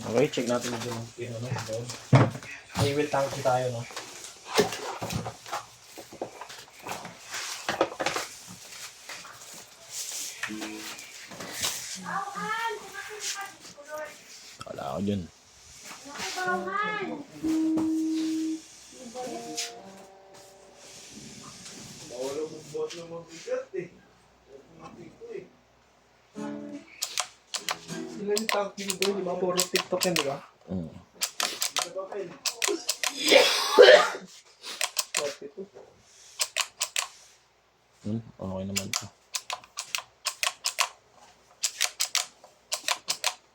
Okay, check natin yung ano, doon. May wheel tank tayo, no? Wala ako dyan. Bawala mo buhat ng mabigat eh. Sila yung tank din doon, di ba? Puro TikTok yan, di ba? Mm. Okay naman to.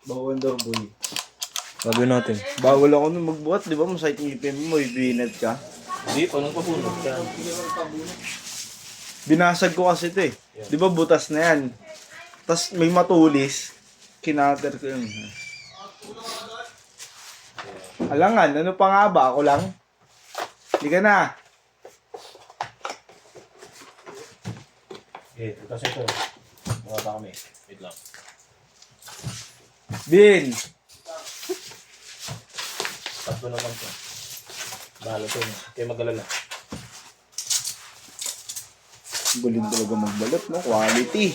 Bawal daw, boy. Sabi natin. Bawal ako nung magbuhat, di ba? Masakit yung ipin mo, ibinat ka. Hindi, panong pabunod ka. Binasag ko kasi ito eh. Di ba butas na yan? Tapos may matulis. Kinater ko yun. Alangan, ano pa nga ba? Ako lang? Hindi ka na. Eh, kasi ito. Mga ba kami? Wait lang. Bin! Tatlo naman to. Bahala to. Kaya mag-alala. Galing talaga magbalot, no? Quality.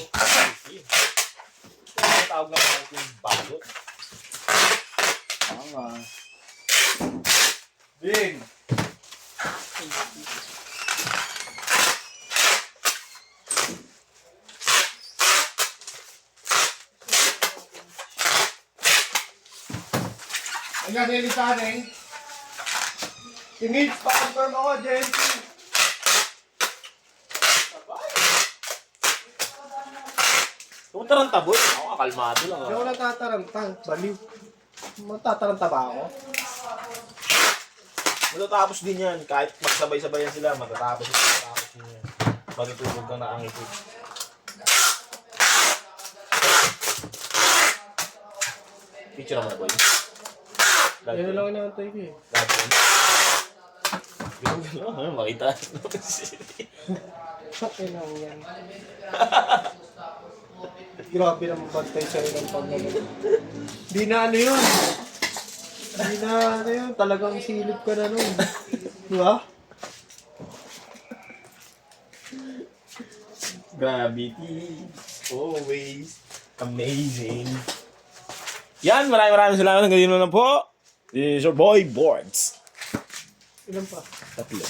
Tawag lang natin yung balot. Tama. Bin! Ang gagawin sa akin, tingin, pa-confirm ako, Jency. Kung taranta boy, ako kalmado lang. Hindi ako natataranta, baliw. Matataranta ba ako? Matatapos din yan. Kahit magsabay-sabayan sila, matatapos din yan. Matutulog ka na ang ito. Picture naman boy. Yan lang inaantay ko eh. Lagi yan. Gano'n, makita. Okay lang yan. Grabe naman bantay sa'yo ng paglalaro. Di na ano yun. Di na ano yun. Talagang silip ka na nun. Di ba? Gravity. Always amazing. Yan, maraming salamat. Hanggang dito na po. This is your boy, Boards. Ilan pa? Tatlo.